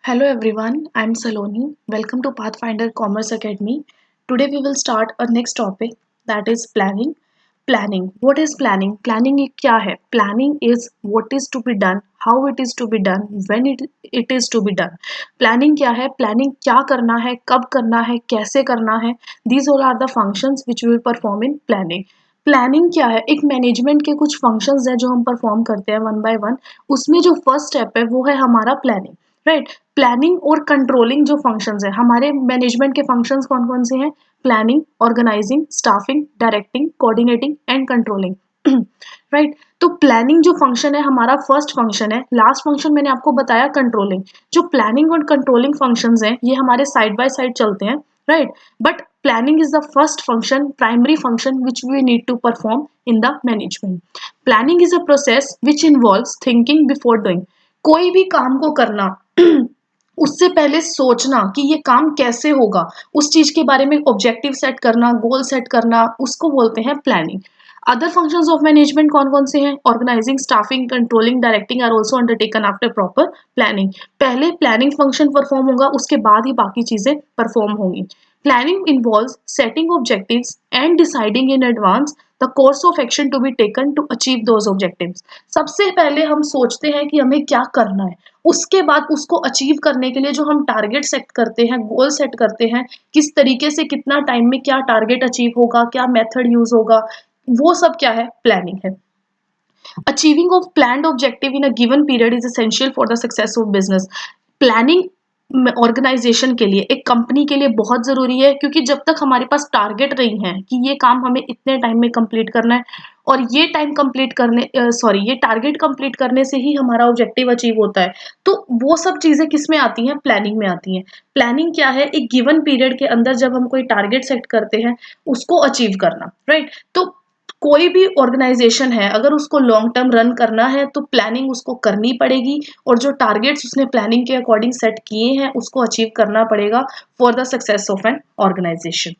Hello everyone, I'm Saloni. Welcome to Pathfinder Commerce Academy. Today we will start our next topic, that is planning. Planning. What is planning? Planning ये क्या है? Planning is what is to be done, how it is to be done, when it is to be done. Planning क्या है? Planning क्या करना है, कब करना है, कैसे करना है. These all are the functions which we will perform in planning. Planning क्या है? एक मैनेजमेंट के कुछ फंक्शंस है जो हम परफॉर्म करते हैं वन बाय वन. उसमें जो फर्स्ट स्टेप है वो है हमारा प्लानिंग. राइट. प्लानिंग और कंट्रोलिंग जो फंक्शंस है हमारे मैनेजमेंट के फंक्शंस कौन कौन से हैं? Planning, organizing, staffing, directing, coordinating and controlling. Right. तो प्लानिंग जो फंक्शन है हमारा फर्स्ट फंक्शन है. लास्ट फंक्शन मैंने आपको बताया कंट्रोलिंग. जो प्लानिंग और कंट्रोलिंग फंक्शंस हैं ये हमारे साइड बाय साइड चलते हैं. Right. But planning is the first function, primary function which we need to perform in the management. Planning is a process which involves thinking before doing. कोई भी काम को करना उससे पहले सोचना कि ये काम कैसे होगा, उस चीज के बारे में ऑब्जेक्टिव सेट करना, गोल सेट करना, उसको बोलते हैं planning. Other functions of management कौन कौन से हैं? Organizing, staffing, controlling, directing are also undertaken after proper planning. पहले प्लानिंग फंक्शन परफॉर्म होगा, उसके बाद ही बाकी चीजें परफॉर्म होंगी. Planning involves setting objectives and deciding in advance the course of action to be taken to achieve those objectives. सबसे पहले हम सोचते हैं कि हमें क्या करना है, उसके बाद उसको अचीव करने के लिए जो हम टारगेट सेट करते हैं, गोल सेट करते हैं, किस तरीके से कितना टाइम में क्या टारगेट अचीव होगा, क्या मेथड यूज होगा, वो सब क्या है? प्लानिंग है. Achieving of planned objective in a given period is essential for the success of business. Planning organization के लिए, एक कंपनी के लिए बहुत जरूरी है, क्योंकि जब तक हमारे पास टारगेट नहीं है कि ये काम हमें इतने टाइम में कंप्लीट करना है और ये टाइम कंप्लीट करने ये टारगेट कंप्लीट करने से ही हमारा ऑब्जेक्टिव अचीव होता है, तो वो सब चीजें किस में आती हैं? प्लानिंग में आती हैं. प्लानिंग क्या है? एक गिवन पीरियड के अंदर जब हम कोई टारगेट सेट करते हैं उसको अचीव करना. राइट. तो कोई भी ऑर्गेनाइजेशन है अगर उसको लॉन्ग टर्म रन करना है तो प्लानिंग उसको करनी पड़ेगी, और जो टारगेट्स उसने प्लानिंग के अकॉर्डिंग सेट किए हैं उसको अचीव करना पड़ेगा for the success of an organisation.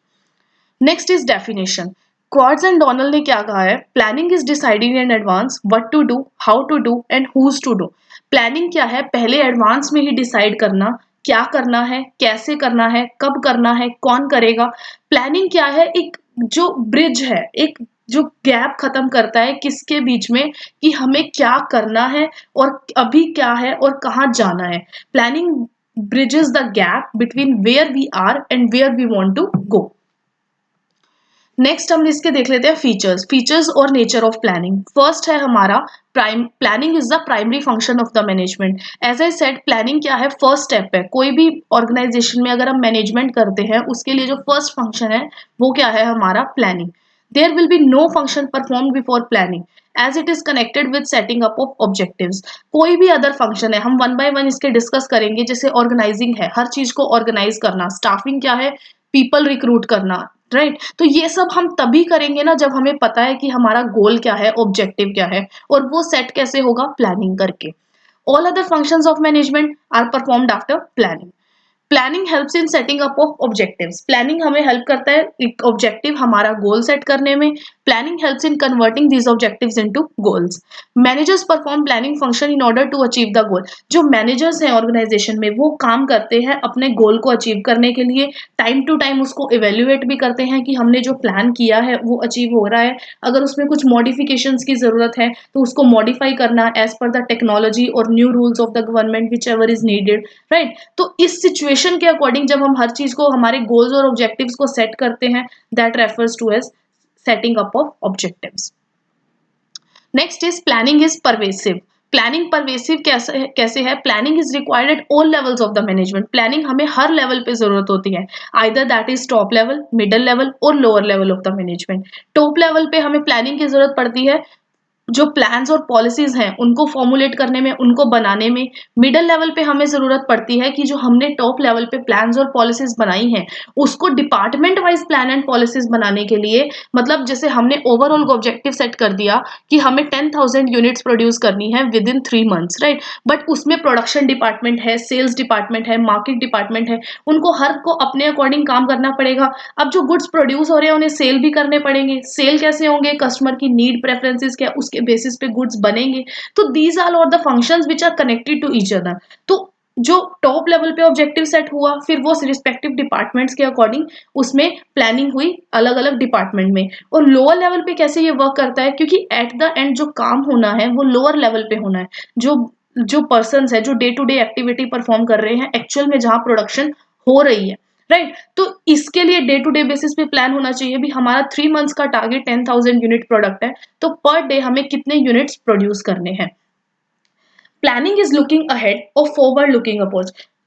Next is definition. Koontz and Donnell ने क्या कहा है? Planning is deciding in advance what to do, how to do and whose to do. Planning क्या है? पहले एडवांस में ही डिसाइड करना क्या करना है, कैसे करना है, कब करना है, कौन करेगा. प्लानिंग क्या है? एक जो ब्रिज है, एक जो गैप खत्म करता है किसके बीच में, कि हमें क्या करना है और अभी क्या है और कहाँ जाना है. Planning bridges the gap between where we are and where we want to go. Next हम इसके देख लेते हैं फीचर्स और नेचर ऑफ प्लानिंग. फर्स्ट है हमारा planning is the primary function of the management. As I said, planning क्या है? फर्स्ट स्टेप है. कोई भी ऑर्गेनाइजेशन में अगर हम मैनेजमेंट करते हैं उसके लिए जो फर्स्ट फंक्शन है वो क्या है? हमारा planning. There will be no function perform before planning as it is connected with setting up of objectives. कोई भी अदर फंक्शन है हम वन बाय वन इसके डिस्कस करेंगे. जैसे ऑर्गेनाइजिंग है, हर चीज को ऑर्गेनाइज करना. स्टाफिंग क्या है? पीपल रिक्रूट करना. राइट. तो ये सब हम तभी करेंगे ना जब हमें पता है कि हमारा गोल क्या है, ऑब्जेक्टिव क्या है, और वो सेट कैसे होगा? प्लानिंग करके. All other functions of management are performed after planning. Planning helps in setting up of objectives. Planning हमें हेल्प करता है एक ऑब्जेक्टिव, हमारा गोल सेट करने में. Planning helps in converting these objectives into goals. Managers perform planning function in order to achieve the goal. जो managers हैं organisation में वो काम करते हैं अपने गोल को अचीव करने के लिए. टाइम टू टाइम उसको इवेल्युएट भी करते हैं कि हमने जो प्लान किया है वो अचीव हो रहा है. अगर उसमें कुछ मॉडिफिकेशंस की जरूरत है तो उसको मॉडिफाई करना एज पर द टेक्नोलॉजी और new rules of the government which ever is needed. Right. तो इस सिचुएशन के अकॉर्डिंग जब हम हर चीज को, हमारे गोल्स और ऑब्जेक्टिव्स को सेट करते हैं, that refers to as setting up of objectives. Next is planning is pervasive. Planning pervasive कैसे है? Planning is required at all levels of the management. Planning हमें हर लेवल पे जरूरत होती है. Either that is top level, middle level और lower level of the management. Top level पे हमें प्लानिंग की जरूरत पड़ती है जो प्लान्स और पॉलिसीज हैं उनको फॉर्मुलेट करने में, उनको बनाने में. मिडिल लेवल पे हमें जरूरत पड़ती है कि जो हमने टॉप लेवल पे प्लान्स और पॉलिसीज बनाई हैं उसको department wise plan and policies बनाने के लिए, मतलब जैसे हमने ओवरऑल ऑब्जेक्टिव सेट कर दिया कि हमें 10,000 यूनिट्स प्रोड्यूस करनी है with in 3 months. Right. But उसमें प्रोडक्शन डिपार्टमेंट है, सेल्स डिपार्टमेंट है, मार्केट डिपार्टमेंट है, उनको हर को अपने अकॉर्डिंग काम करना पड़ेगा. अब जो गुड्स प्रोड्यूस हो रहे हैं उन्हें सेल भी करने पड़ेंगे. सेल कैसे होंगे? कस्टमर की नीड, प्रेफरेंसेस क्या, के बेसिस पे गुड्स बनेंगे. तो these are all the functions which are connected to each other. तो जो टॉप लेवल पे ऑब्जेक्टिव सेट हुआ, फिर वो रिस्पेक्टिव डिपार्टमेंट्स के अकॉर्डिंग उसमें प्लानिंग हुई अलग अलग डिपार्टमेंट में। और लोअर लेवल पे कैसे ये वर्क करता है, क्योंकि एट द एंड जो काम होना है वो लोअर लेवल पे होना है। जो जो पर्सन है जो day to day activity perform कर रहे हैं एक्चुअल में जहां प्रोडक्शन हो रही है, राइट। तो इसके लिए डे टू डे बेसिस पे प्लान होना चाहिए। भी हमारा 3 मंथ्स का टारगेट 10,000 यूनिट प्रोडक्ट है, तो पर डे हमें कितने यूनिट्स प्रोड्यूस करने हैं। प्लानिंग इज लुकिंग अहेड और forward looking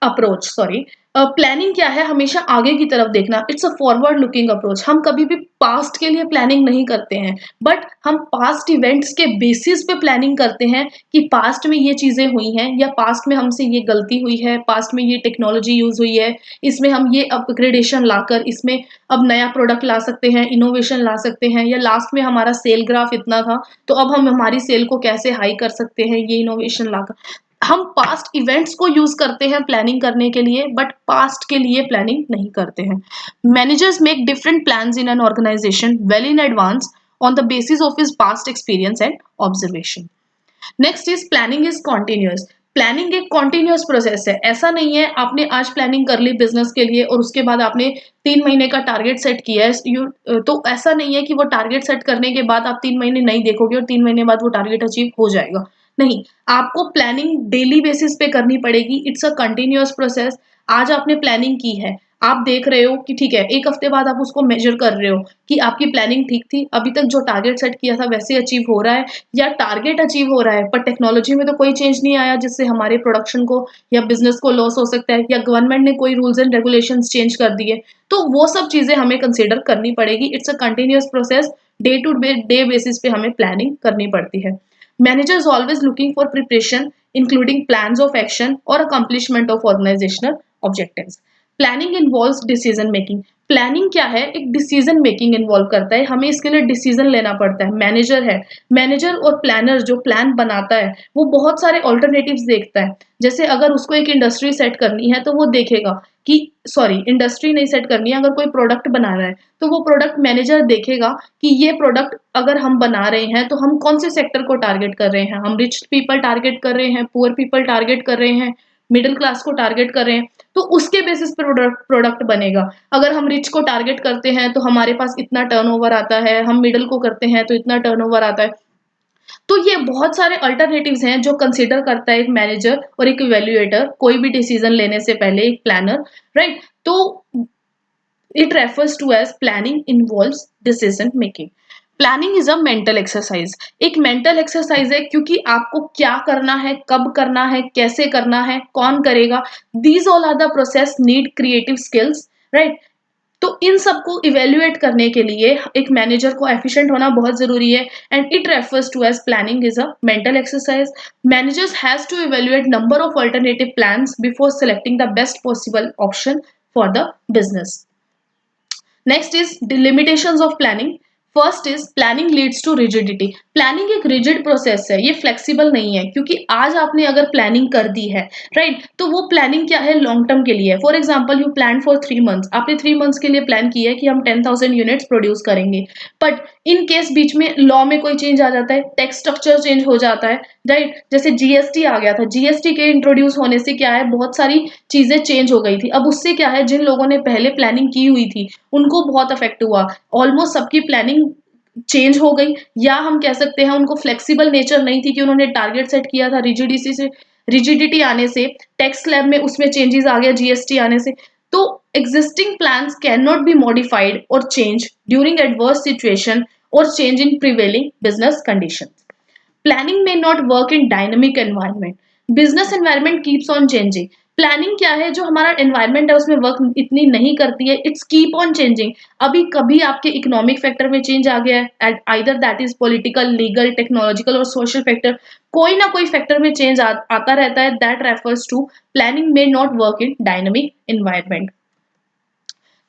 approach sorry. Planning क्या है, हमेशा आगे की तरफ देखना। It's a forward looking approach. हम कभी भी पास्ट के लिए प्लानिंग नहीं करते हैं, बट हम पास्ट इवेंट्स के बेसिस पे प्लानिंग करते हैं कि पास्ट में ये चीजें हुई हैं, या पास्ट में हमसे ये गलती हुई है, पास्ट में ये टेक्नोलॉजी यूज हुई है, इसमें हम ये अपग्रेडेशन लाकर इसमें अब नया प्रोडक्ट ला सकते हैं, इनोवेशन ला सकते हैं, या लास्ट में हमारा सेल ग्राफ इतना था तो अब हम हमारी सेल को कैसे हाई कर सकते हैं ये इनोवेशन लाकर। हम पास्ट इवेंट्स को यूज करते हैं प्लानिंग करने के लिए, बट पास्ट के लिए प्लानिंग नहीं करते हैं। Managers make different plans in an organization well in advance on the basis of his past experience and observation. Next is planning is continuous. Planning एक कॉन्टिन्यूअस प्रोसेस है। ऐसा नहीं है आपने आज प्लानिंग कर ली बिजनेस के लिए और उसके बाद आपने 3 महीने का टारगेट सेट किया है, तो ऐसा नहीं है कि वो टारगेट सेट करने के बाद आप 3 महीने नहीं देखोगे और 3 महीने बाद वो टारगेट अचीव हो जाएगा। नहीं, आपको प्लानिंग डेली बेसिस पे करनी पड़ेगी। It's a continuous process. आज आपने प्लानिंग की है, आप देख रहे हो कि ठीक है, एक हफ्ते बाद आप उसको मेजर कर रहे हो कि आपकी प्लानिंग ठीक थी, अभी तक जो टारगेट सेट किया था वैसे अचीव हो रहा है, या टारगेट अचीव हो रहा है पर टेक्नोलॉजी में तो कोई चेंज नहीं आया जिससे हमारे प्रोडक्शन को या बिजनेस को लॉस हो सकता है, या गवर्नमेंट ने कोई रूल्स एंड रेगुलेशंस चेंज कर दिए। तो वो सब चीजें हमें कंसिडर करनी पड़ेगी। It's a continuous process. Day to day basis पे हमें प्लानिंग करनी पड़ती है। Managers always looking for preparation including plans of action और accomplishment of organisational objectives. Planning involves decision making. Planning क्या है, एक डिसीजन मेकिंग इन्वॉल्व करता है। हमें इसके लिए डिसीजन लेना पड़ता है। मैनेजर है, मैनेजर और प्लानर जो प्लान बनाता है वो बहुत सारे ऑल्टरनेटिव्स देखता है। जैसे अगर उसको एक इंडस्ट्री सेट करनी है तो वो देखेगा कि सॉरी, इंडस्ट्री नहीं सेट करनी है, अगर कोई प्रोडक्ट बना रहा है तो वो प्रोडक्ट मैनेजर देखेगा कि ये प्रोडक्ट अगर हम बना रहे हैं तो हम कौन से सेक्टर को टारगेट कर रहे हैं। हम रिच पीपल टारगेट कर रहे हैं, पुअर पीपल टारगेट कर रहे हैं, मिडिल क्लास को टारगेट कर रहे हैं, तो उसके बेसिस पे प्रोडक्ट बनेगा। अगर हम रिच को टारगेट करते हैं तो हमारे पास इतना टर्नओवर आता है, हम मिडिल को करते हैं तो इतना टर्नओवर आता है। तो ये बहुत सारे अल्टरनेटिव्स हैं जो कंसीडर करता है एक मैनेजर और एक इवेल्युएटर कोई भी डिसीजन लेने से पहले, एक प्लानर, राइट। तो it refers to as planning involves decision making. Planning is a mental exercise. एक मेंटल एक्सरसाइज है क्योंकि आपको क्या करना है, कब करना है, कैसे करना है, कौन करेगा, these all are the process need creative skills, right. तो इन सबको इवेल्युएट करने के लिए एक मैनेजर को एफिशिएंट होना बहुत जरूरी है। And it refers to as planning is a mental exercise. Managers has to evaluate number of alternative plans before selecting the best possible option for the business. Next is the limitations of planning. First is planning leads to rigidity. Planning एक rigid process है, ये flexible नहीं है, क्योंकि आज आपने अगर planning कर दी है, राइट, तो वो प्लानिंग क्या है, लॉन्ग टर्म के लिए है। For example you plan for 3 months, आपने 3 मंथ्स के लिए प्लान किया है कि हम 10,000 यूनिट्स प्रोड्यूस करेंगे। बट इन केस बीच में लॉ में कोई चेंज आ जाता है, टैक्स स्ट्रक्चर चेंज हो जाता है, राइट। जैसे जीएसटी आ गया था, जीएसटी के इंट्रोड्यूस होने से क्या है, बहुत सारी चीजें चेंज हो गई थी। अब उससे क्या है, जिन लोगों ने पहले प्लानिंग की हुई थी उनको बहुत अफेक्ट हुआ। ऑलमोस्ट सबकी प्लानिंग चेंज हो गई, या हम कह सकते हैं उनको फ्लेक्सिबल नेचर नहीं थी कि उन्होंने टारगेट सेट किया था, रिजिडिटी आने से, टैक्स स्लैब में उसमें चेंजेस आ गया जीएसटी आने से। तो existing plans can not be modified और चेंज ड्यूरिंग एडवर्स सिचुएशन और change in prevailing business condition. Planning may not work in dynamic environment. Business environment keeps on changing. Planning क्या है, जो हमारा एनवायरनमेंट है उसमें वर्क इतनी नहीं करती है, इट्स कीप ऑन चेंजिंग। अभी कभी आपके इकोनॉमिक फैक्टर में चेंज आ गया है, either that is political, legal, technological और सोशल फैक्टर, कोई ना कोई फैक्टर में चेंज आता रहता है। That refers to planning may not work in dynamic environment.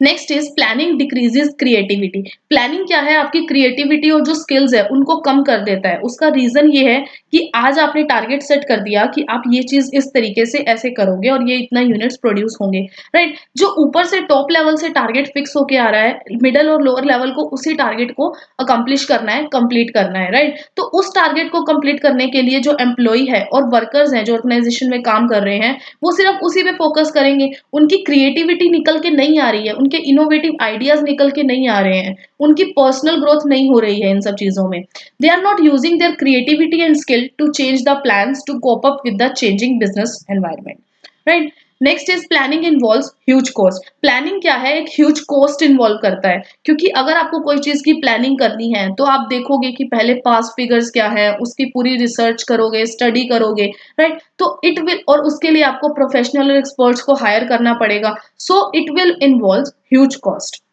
Next is planning decreases creativity. Planning क्या है, आपकी क्रिएटिविटी और जो स्किल्स है उनको कम कर देता है। उसका रीजन ये है कि आज आपने टारगेट सेट कर दिया कि आप ये चीज इस तरीके से ऐसे करोगे और ये इतना यूनिट्स प्रोड्यूस होंगे, राइट। जो ऊपर से टॉप लेवल से टारगेट फिक्स होके आ रहा है, मिडल और लोअर लेवल को उसी टारगेट को अकम्प्लिश करना है, कंप्लीट करना है, राइट। तो उस टारगेट को कंप्लीट करने के लिए जो एम्प्लॉय है और वर्कर्स हैं जो ऑर्गेनाइजेशन में काम कर रहे हैं, वो सिर्फ उसी पे फोकस करेंगे। उनकी क्रिएटिविटी निकल के नहीं आ रही है, उनके इनोवेटिव आइडियाज निकल के नहीं आ रहे हैं, उनकी पर्सनल ग्रोथ नहीं हो रही है इन सब चीजों में। They are not using their creativity and skill to change the plans to cope up with the changing business environment, right. Next is planning involves huge cost. Planning क्या है, एक ह्यूज कॉस्ट इन्वॉल्व करता है, क्योंकि अगर आपको कोई चीज की प्लानिंग करनी है तो आप देखोगे कि पहले पास्ट फिगर्स क्या है, उसकी पूरी रिसर्च करोगे, स्टडी करोगे, राइट। तो इट विल, और उसके लिए आपको प्रोफेशनल एक्सपर्ट्स को हायर करना पड़ेगा, so it will involve huge cost.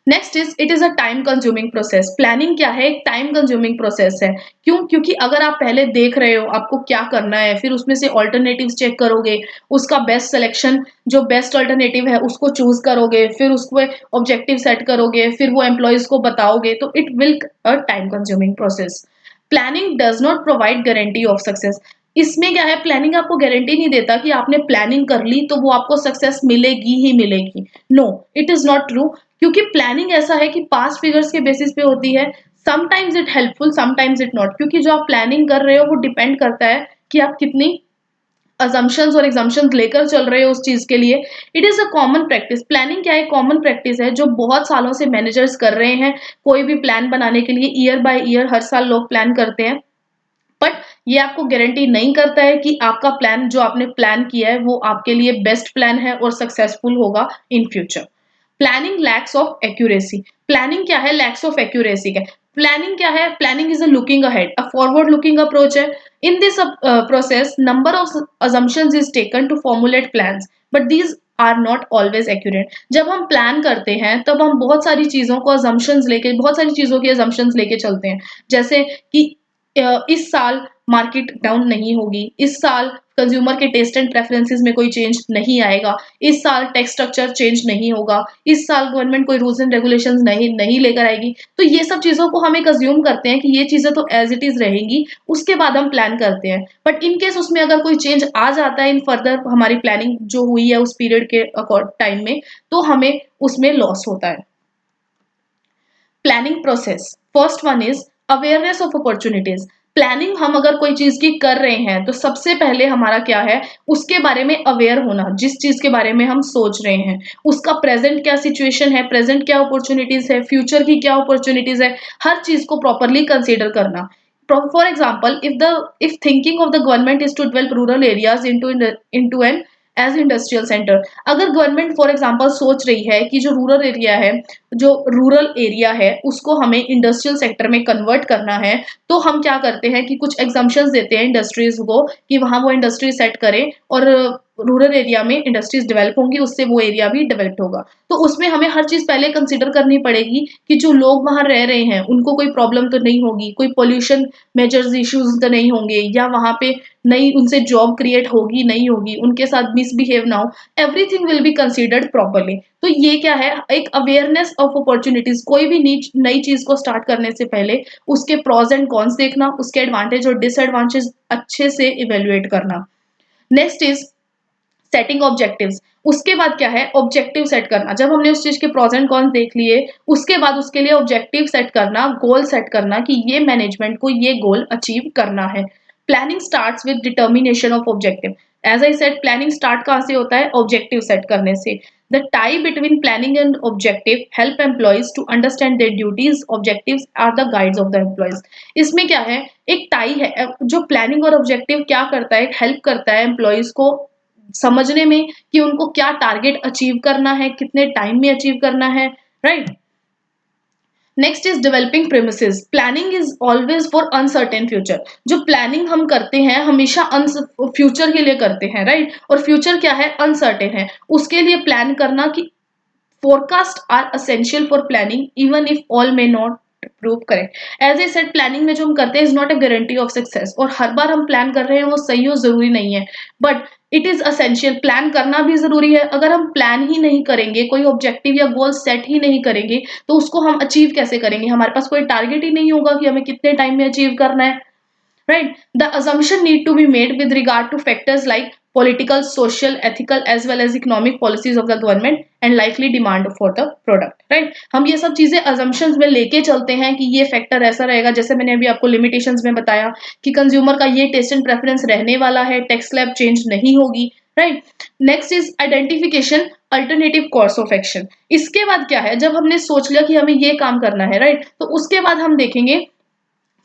Next is it is a time consuming process. Planning क्या है, एक टाइम कंज्यूमिंग प्रोसेस है। क्यों? क्योंकि अगर आप पहले देख रहे हो आपको क्या करना है, फिर उसमें से ऑल्टरनेटिव्स चेक करोगे, उसका बेस्ट सिलेक्शन, जो बेस्ट ऑल्टरनेटिव है उसको चूज करोगे, फिर उसको ऑब्जेक्टिव सेट करोगे, फिर वो एम्प्लॉयज को बताओगे, तो it will a time consuming process. Planning does not provide guarantee of success. इसमें क्या है, प्लानिंग आपको गारंटी नहीं देता कि आपने प्लानिंग कर ली तो वो आपको सक्सेस मिलेगी ही मिलेगी। No, it is not true. क्योंकि प्लानिंग ऐसा है कि पास्ट फिगर्स के बेसिस पे होती है। Sometimes it helpful, sometimes it not, क्योंकि जो आप प्लानिंग कर रहे हो वो डिपेंड करता है कि आप कितनी अजम्पशंस और एग्जाम्पशंस लेकर चल रहे हो उस चीज के लिए। It is a common practice. Planning क्या है, कॉमन प्रैक्टिस है जो बहुत सालों से मैनेजर्स कर रहे हैं। कोई भी प्लान बनाने के लिए ईयर बाय ईयर हर साल लोग प्लान करते हैं, बट ये आपको गारंटी नहीं करता है कि आपका प्लान जो आपने प्लान किया है वो आपके लिए बेस्ट प्लान है और सक्सेसफुल होगा in future. Planning lacks of accuracy. Planning क्या है, लैक्स ऑफ एक्यूरेसी का। प्लानिंग क्या है, planning is a looking ahead, a forward looking approach है। In this process number of assumptions is taken to formulate plans, but these are not always accurate. जब हम plan करते हैं तब हम बहुत सारी चीजों को assumptions लेके, बहुत सारी चीजों की assumptions लेके चलते हैं। जैसे कि इस साल मार्केट डाउन नहीं होगी, इस साल कंज्यूमर के टेस्ट एंड प्रेफरेंसेस में कोई चेंज नहीं आएगा, इस साल टैक्स स्ट्रक्चर चेंज नहीं होगा, इस साल गवर्नमेंट कोई रूल्स एंड रेगुलेशंस नहीं नहीं लेकर आएगी। तो ये सब चीजों को हम एक अज्यूम करते हैं कि ये चीजें तो एज इट इज रहेंगी, उसके बाद हम प्लान करते हैं। बट इन केस उसमें अगर कोई चेंज आ जाता है इन फर्दर हमारी प्लानिंग जो हुई है उस पीरियड के टाइम में, तो हमें उसमें लॉस होता है। Planning process, first one is awareness of opportunities. Planning हम अगर कोई चीज की कर रहे हैं तो सबसे पहले हमारा क्या है, उसके बारे में अवेयर होना। जिस चीज के बारे में हम सोच रहे हैं उसका प्रेजेंट क्या सिचुएशन है, प्रेजेंट क्या अपॉर्चुनिटीज है, फ्यूचर की क्या अपॉर्चुनिटीज है, हर चीज को प्रॉपरली कंसीडर करना। For example, if thinking of the government is to develop rural areas into an as industrial centre, अगर गवर्नमेंट फॉर एग्जांपल सोच रही है कि जो रूरल एरिया है उसको हमें इंडस्ट्रियल सेक्टर में कन्वर्ट करना है, तो हम क्या करते हैं कि कुछ एग्जाम्पशंस देते हैं इंडस्ट्रीज को कि वहां वो इंडस्ट्री सेट करें और रूरल एरिया में इंडस्ट्रीज डेवलप होंगी, उससे वो एरिया भी डेवलप होगा। तो उसमें हमें हर चीज पहले कंसिडर करनी पड़ेगी कि जो लोग वहां रह रहे हैं उनको कोई प्रॉब्लम तो नहीं होगी, कोई पोल्यूशन मेजर्स इश्यूज तो नहीं होंगे, या वहां पे नई उनसे जॉब क्रिएट होगी नहीं होगी, उनके साथ मिसबिहेव ना हो। Everything will be considered properly. तो ये क्या है, एक अवेयरनेस ऑफ अपॉर्चुनिटीज। कोई भी नई चीज को स्टार्ट करने से पहले उसके प्रॉज एंड कॉन्स देखना, उसके एडवांटेज और डिसएडवांटेज अच्छे से इवेल्युएट करना। Next is setting objectives. उसके बाद क्या है, ऑब्जेक्टिव सेट करना। जब हमने उस चीज के प्रोज एंड कॉन्स देख लिए, उसके बाद उसके लिए ऑब्जेक्टिव सेट करना, गोल सेट करना कि ये मैनेजमेंट को ये गोल अचीव करना है। Planning starts with determination of objective. As I said, planning start कहां से होता है, ऑब्जेक्टिव सेट करने से। The tie between planning and objective help employees to understand their duties. Objectives are the guides of the employees. इसमें क्या है, एक टाई है। जो प्लानिंग और ऑब्जेक्टिव क्या करता है, हेल्प करता है एम्प्लॉयज को समझने में कि उनको क्या टारगेट अचीव करना है, कितने टाइम में अचीव करना है, right. Next is developing premises. Planning is always for uncertain future. जो प्लानिंग हम करते हैं हमेशा फ्यूचर के लिए करते हैं, राइट। और फ्यूचर क्या है, अनसर्टेन है। उसके लिए प्लान करना कि forecasts are essential for planning even if all may not prove correct. As a set, planning में जो हम करते हैं is not a guarantee of success, और हर बार हम प्लान कर रहे हैं वो सही हो जरूरी नहीं है, but it is essential. Plan करना भी जरूरी है। अगर हम प्लान ही नहीं करेंगे, कोई ऑब्जेक्टिव या गोल सेट ही नहीं करेंगे, तो उसको हम अचीव कैसे करेंगे? हमारे पास कोई टारगेट ही नहीं होगा कि हमें कितने टाइम में अचीव करना है, right? The assumption need to be made with regard to factors like political, social, ethical as well as economic policies of the government and likely demand for the product, right? हम ये सब चीजें assumptions में लेके चलते हैं कि ये फैक्टर ऐसा रहेगा, जैसे मैंने अभी आपको limitations में बताया कि कंज्यूमर का ये टेस्ट एंड प्रेफरेंस रहने वाला है, टैक्स स्लैब चेंज नहीं होगी, right? Next is identification alternative course of action. इसके बाद क्या है, जब हमने सोच लिया कि हमें ये काम करना है, राइट, तो उसके बाद हम देखेंगे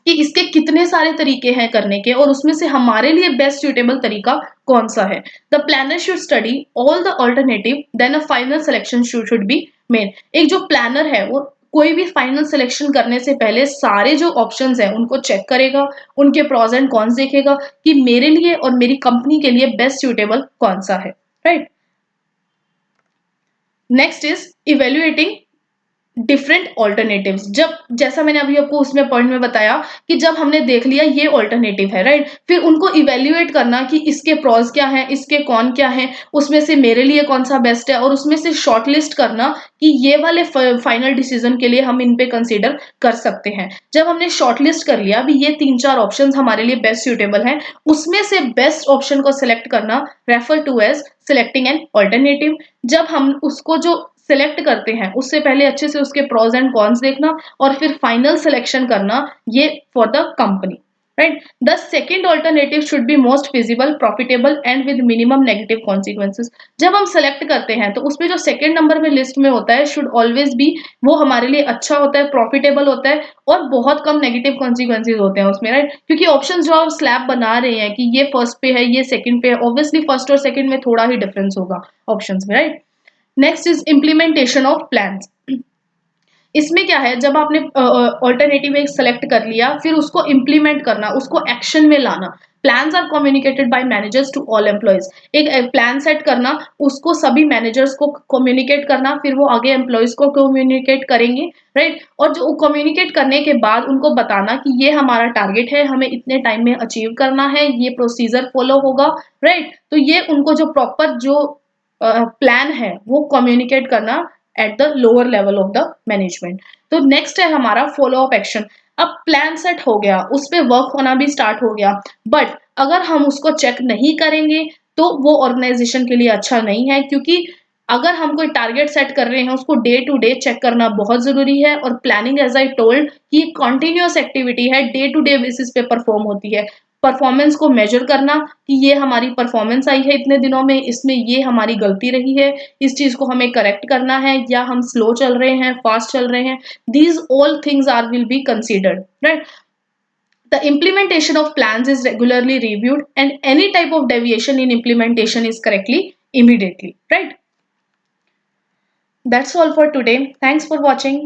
कि इसके कितने सारे तरीके हैं करने के, और उसमें से हमारे लिए बेस्ट सुटेबल तरीका कौन सा है। The planner should study all the alternative, then a final selection should be made. एक जो प्लानर है वो कोई भी फाइनल सिलेक्शन करने से पहले सारे जो ऑप्शंस हैं उनको चेक करेगा, उनके प्रोज एंड कॉन्स देखेगा कि मेरे लिए और मेरी कंपनी के लिए बेस्ट सुटेबल कौन सा है, right? Next is evaluating different alternatives. जब, जैसा मैंने अभी आपको उसमें पॉइंट में बताया कि जब हमने देख लिया ये ऑल्टरनेटिव है, राइट, फिर उनको इवेल्युएट करना कि इसके प्रॉज क्या हैं, इसके कौन क्या हैं, उसमें से मेरे लिए कौन सा बेस्ट है, और उसमें से शॉर्टलिस्ट करना कि ये वाले फाइनल डिसीजन के लिए हम इन पे कंसीडर कर सकते हैं। जब हमने शॉर्टलिस्ट कर लिया, अभी ये 3-4 ऑप्शंस हमारे लिए बेस्ट सुटेबल हैं, उसमें से बेस्ट ऑप्शन को सिलेक्ट करना refer to as selecting an alternative. जब हम उसको जो सिलेक्ट करते हैं उससे पहले अच्छे से उसके प्रोज एंड कॉन्स देखना और फिर फाइनल सिलेक्शन करना, ये for the company, right? The second alternative should be most feasible, profitable and with minimum negative consequences. जब हम सेलेक्ट करते हैं तो उसमें जो सेकंड नंबर में लिस्ट में होता है शुड ऑलवेज बी, वो हमारे लिए अच्छा होता है, प्रॉफिटेबल होता है, और बहुत कम नेगेटिव कॉन्सिक्वेंसेज होते हैं उसमें, राइट? क्योंकि ऑप्शन जो आप स्लैब बना रहे हैं कि ये फर्स्ट पे है, ये सेकंड पे है, ऑब्वियसली फर्स्ट और सेकंड में थोड़ा ही डिफरेंस होगा ऑप्शंस में, right? Next is implementation of plans. इसमें क्या है, जब आपने ऑल्टरनेटिव एक सेलेक्ट कर लिया, फिर उसको इम्प्लीमेंट करना, उसको एक्शन में लाना। Plans are communicated by managers to all employees. एक प्लान सेट करना, उसको सभी मैनेजर्स को कम्युनिकेट करना, फिर वो आगे एम्प्लॉयज को कम्युनिकेट करेंगे, राइट? और जो कम्युनिकेट करने के बाद उनको बताना कि ये हमारा टारगेट है, हमें इतने टाइम में अचीव करना है, ये प्रोसीजर फॉलो होगा, राइट? तो ये उनको जो प्रॉपर जो प्लान है वो कम्युनिकेट करना at the lower level of the management. तो नेक्स्ट है हमारा फॉलो अप एक्शन। अब प्लान सेट हो गया, उस पर वर्क होना भी स्टार्ट हो गया, बट अगर हम उसको चेक नहीं करेंगे तो वो ऑर्गेनाइजेशन के लिए अच्छा नहीं है, क्योंकि अगर हम कोई टारगेट सेट कर रहे हैं उसको डे टू डे चेक करना बहुत जरूरी है। और प्लानिंग, एज आई टोल्ड, कि कॉन्टिन्यूअस एक्टिविटी है, डे टू डे बेसिस पे परफॉर्म होती है। परफॉर्मेंस को मेजर करना कि ये हमारी परफॉर्मेंस आई है इतने दिनों में, इसमें ये हमारी गलती रही है, इस चीज को हमें करेक्ट करना है, या हम स्लो चल रहे हैं, फास्ट चल रहे हैं, these all things are will be considered, right? The implementation of plans is regularly reviewed and any type of deviation in implementation is correctly immediately, right? That's all for today. Thanks for watching.